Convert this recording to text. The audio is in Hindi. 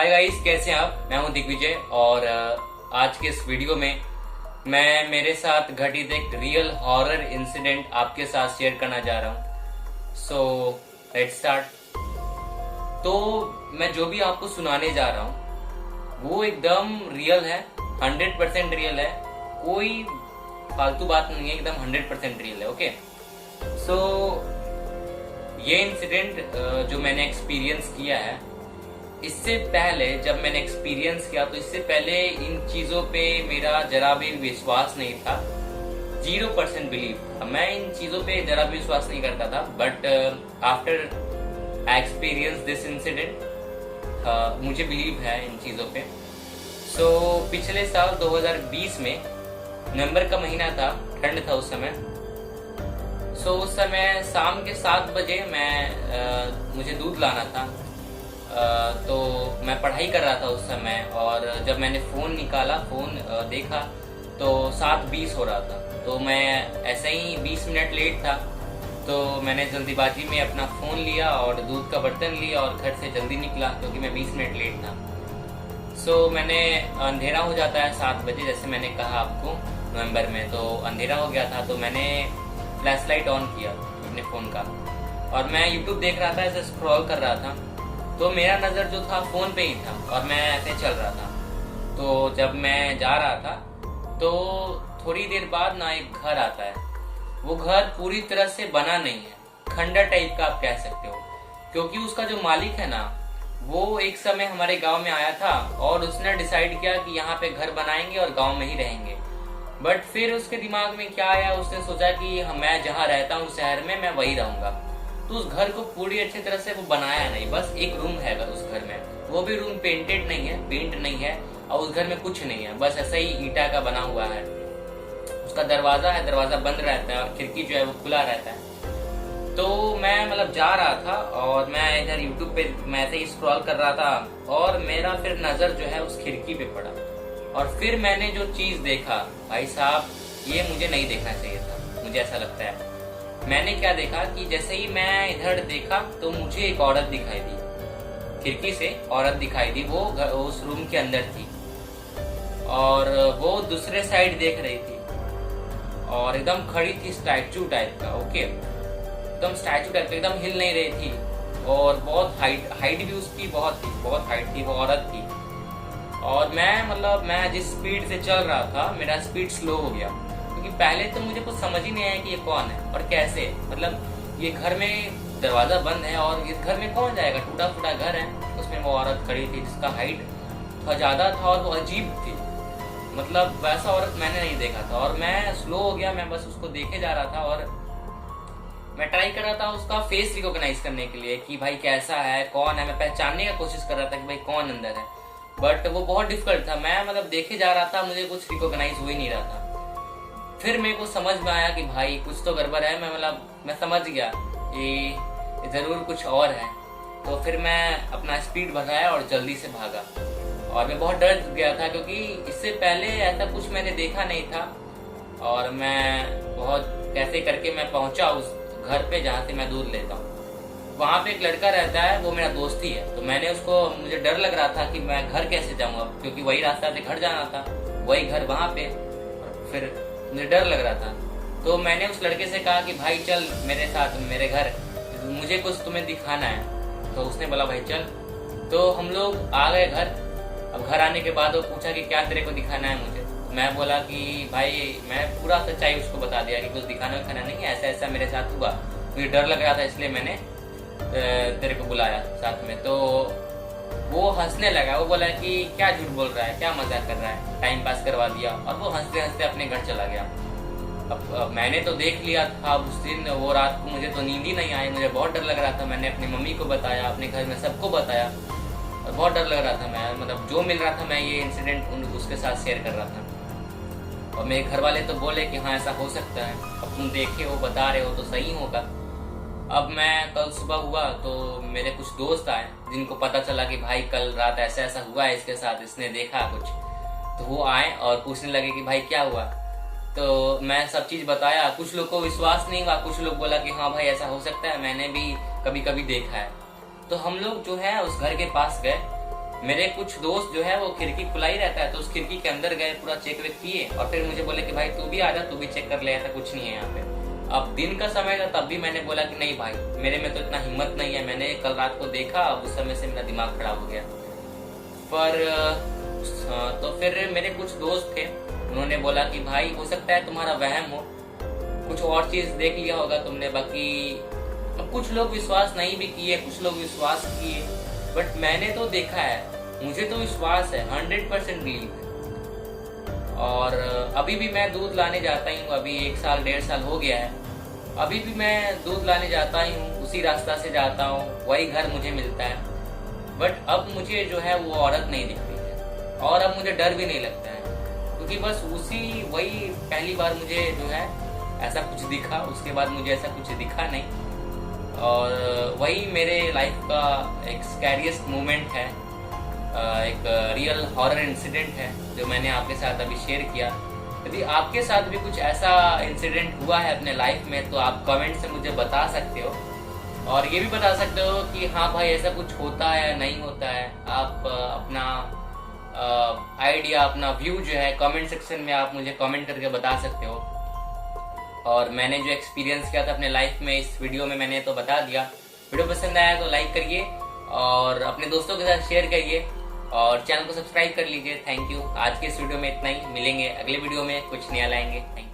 हाय गाइस, कैसे हैं आप। मैं हूं दिग्विजय और आज के इस वीडियो में मैं मेरे साथ घटित एक रियल हॉरर इंसिडेंट आपके साथ शेयर करना जा रहा हूं। So let's start. तो मैं जो भी आपको सुनाने जा रहा हूं वो एकदम रियल है, 100% रियल है, कोई फालतू बात नहीं है, एकदम 100% रियल है। ओके, सो ये इंसिडेंट जो मैंने एक्सपीरियंस किया है, इससे पहले जब मैंने एक्सपीरियंस किया तो इससे पहले इन चीज़ों पे मेरा जरा भी विश्वास नहीं था, 0% बिलीव था। मैं इन चीज़ों पे जरा भी विश्वास नहीं करता था, but after I experience this incident मुझे बिलीव है इन चीज़ों पे। सो पिछले साल 2020 में नवंबर का महीना था, ठंड था उस समय। सो उस समय शाम के 7 बजे मुझे दूध लाना था। तो मैं पढ़ाई कर रहा था उस समय, और जब मैंने फ़ोन निकाला, फ़ोन देखा तो 7:20 हो रहा था। तो मैं ऐसे ही 20 मिनट लेट था, तो मैंने जल्दीबाजी में अपना फ़ोन लिया और दूध का बर्तन लिया और घर से जल्दी निकला क्योंकि मैं 20 मिनट लेट था। सो मैंने अंधेरा हो जाता है 7 बजे, जैसे मैंने कहा आपको नवंबर में, तो अंधेरा हो गया था। तो मैंने फ्लैश लाइट ऑन किया अपने फ़ोन का और मैं यूट्यूब देख रहा था, ऐसे स्क्रॉल कर रहा था। तो मेरा नज़र जो था फ़ोन पे ही था और मैं ऐसे चल रहा था। तो जब मैं जा रहा था तो थोड़ी देर बाद ना एक घर आता है। वो घर पूरी तरह से बना नहीं है, खंडर टाइप का आप कह सकते हो, क्योंकि उसका जो मालिक है ना, वो एक समय हमारे गांव में आया था और उसने डिसाइड किया कि यहाँ पे घर बनाएंगे और गांव में ही रहेंगे। बट फिर उसके दिमाग में क्या आया, उसने सोचा कि मैं जहाँ रहता हूँ शहर में, मैं वही रहूँगा। तो उस घर को पूरी अच्छी तरह से वो बनाया नहीं, बस एक रूम है उस घर में, वो भी रूम पेंटेड नहीं है, पेंट नहीं है, और उस घर में कुछ नहीं है, बस ऐसा ही ईंटा का बना हुआ है। उसका दरवाजा है, दरवाजा बंद रहता है और खिड़की जो है वो खुला रहता है। तो मैं मतलब जा रहा था और मैं इधर यूट्यूब पे मैं ऐसे ही स्क्रॉल कर रहा था और मेरा फिर नजर जो है उस खिड़की पे पड़ा। और फिर मैंने जो चीज देखा, भाई साहब, ये मुझे नहीं देखना चाहिए था, मुझे ऐसा लगता है। मैंने क्या देखा कि जैसे ही मैं इधर देखा तो मुझे एक औरत दिखाई दी, खिड़की से औरत दिखाई दी। वो उस रूम के अंदर थी और वो दूसरे साइड देख रही थी और एकदम खड़ी थी, स्टैचू टाइप का। ओके, एकदम स्टैचू टाइप का, एकदम हिल नहीं रही थी और बहुत हाइट भी उसकी बहुत हाइट थी, वो औरत थी। और मैं जिस स्पीड से चल रहा था, मेरा स्पीड स्लो हो गया क्योंकि पहले तो मुझे कुछ समझ ही नहीं आया कि ये कौन है और कैसे। मतलब ये घर में दरवाजा बंद है और इस घर में कौन जाएगा, टूटा फूटा घर है। उसमें वो औरत खड़ी थी जिसका हाइट थोड़ा ज्यादा था और वो अजीब थी, मतलब वैसा औरत मैंने नहीं देखा था। और मैं स्लो हो गया, मैं बस उसको देखे जा रहा था और मैं ट्राई कर रहा था उसका फेस रिकॉग्नाइज करने के लिए कि भाई कैसा है, कौन है। मैं पहचानने का कोशिश कर रहा था कि भाई कौन अंदर है, बट वो बहुत डिफिकल्ट था। मैं देखे जा रहा था, मुझे कुछ रिकॉग्नाइज हो ही नहीं रहा था। फिर मेरे को समझ में आया कि भाई कुछ तो गड़बड़ है। मैं समझ गया ये जरूर कुछ और है। तो फिर मैं अपना स्पीड बढ़ाया और जल्दी से भागा। और मैं बहुत डर गया था क्योंकि इससे पहले ऐसा कुछ मैंने देखा नहीं था। और मैं बहुत कैसे करके मैं पहुंचा उस घर पे जहाँ से मैं दूध लेता हूँ। वहाँ पे एक लड़का रहता है, वो मेरा दोस्त ही है। तो मुझे डर लग रहा था कि मैं घर कैसे जाऊँगा, क्योंकि वही रास्ता से घर जाना था, वही घर वहाँ पे। फिर मुझे डर लग रहा था, तो मैंने उस लड़के से कहा कि भाई चल मेरे साथ मेरे घर, मुझे कुछ तुम्हें दिखाना है। तो उसने बोला भाई चल। तो हम लोग आ गए घर। अब घर आने के बाद वो पूछा कि क्या तेरे को दिखाना है मुझे। मैं बोला कि भाई, मैं पूरा सच्चाई उसको बता दिया कि कुछ दिखाना नहीं है, ऐसा ऐसा मेरे साथ हुआ, मुझे डर लग रहा था इसलिए मैंने तेरे को बुलाया साथ में। तो वो हंसने लगा, वो बोला कि क्या झूठ बोल रहा है, क्या मजाक कर रहा है, टाइम पास करवा दिया। और वो हंसते हंसते अपने घर चला गया। अब मैंने तो देख लिया था उस दिन, वो रात को मुझे तो नींद ही नहीं आई, मुझे बहुत डर लग रहा था। मैंने अपनी मम्मी को बताया, अपने घर में सबको बताया और बहुत डर लग रहा था। मैं जो मिल रहा था मैं ये इंसिडेंट उसके साथ शेयर कर रहा था। और मेरे घर वाले तो बोले कि हाँ ऐसा हो सकता है, अब तुम देखे हो, बता रहे हो तो सही होगा। अब मैं कल सुबह हुआ तो मेरे कुछ दोस्त आए जिनको पता चला कि भाई कल रात ऐसा ऐसा हुआ है इसके साथ, इसने देखा कुछ। तो वो आए और पूछने लगे कि भाई क्या हुआ। तो मैं सब चीज़ बताया। कुछ लोग को विश्वास नहीं हुआ, कुछ लोग बोला कि हाँ भाई ऐसा हो सकता है, मैंने भी कभी कभी देखा है। तो हम लोग जो है उस घर के पास गए। मेरे कुछ दोस्त जो है वो खिड़की खुला ही रहता है, तो उस खिड़की के अंदर गए, पूरा चेक वेक किए और फिर मुझे बोले कि भाई तू भी आ जा, तू भी चेक कर ले, ऐसा कुछ नहीं है यहाँ पे। अब दिन का समय था, तब भी मैंने बोला कि नहीं भाई, मेरे में तो इतना हिम्मत नहीं है, मैंने कल रात को देखा, उस समय से मेरा दिमाग खराब हो गया। पर तो फिर मेरे कुछ दोस्त थे, उन्होंने बोला कि भाई हो सकता है तुम्हारा वहम हो, कुछ और चीज देख लिया होगा तुमने। बाकी कुछ लोग विश्वास नहीं भी किए, कुछ लोग विश्वास किए, बट मैंने तो देखा है, मुझे तो विश्वास है, 100% बिलीव है। और अभी भी मैं दूध लाने जाता ही हूँ, अभी 1 साल 1.5 साल हो गया है, अभी भी मैं दूध लाने जाता ही हूँ, उसी रास्ता से जाता हूँ, वही घर मुझे मिलता है। बट अब मुझे जो है वो औरत नहीं दिखती है और अब मुझे डर भी नहीं लगता है, क्योंकि बस वही पहली बार मुझे जो है ऐसा कुछ दिखा, उसके बाद मुझे ऐसा कुछ दिखा नहीं। और वही मेरे लाइफ का एक स्कैरियस्ट मोमेंट है, एक रियल हॉरर इंसिडेंट है जो मैंने आपके साथ अभी शेयर किया। यदि आपके साथ भी कुछ ऐसा इंसिडेंट हुआ है अपने लाइफ में तो आप कमेंट से मुझे बता सकते हो, और ये भी बता सकते हो कि हाँ भाई ऐसा कुछ होता है या नहीं होता है। आप अपना आइडिया, अपना व्यू जो है कमेंट सेक्शन में आप मुझे कमेंट करके बता सकते हो। और मैंने जो एक्सपीरियंस किया था अपने लाइफ में, इस वीडियो में मैंने तो बता दिया। वीडियो पसंद आया तो लाइक करिए और अपने दोस्तों के साथ शेयर करिए और चैनल को सब्सक्राइब कर लीजिए। Thank you. आज के इस वीडियो में इतना ही, मिलेंगे अगले वीडियो में, कुछ नया लाएंगे। Thank you.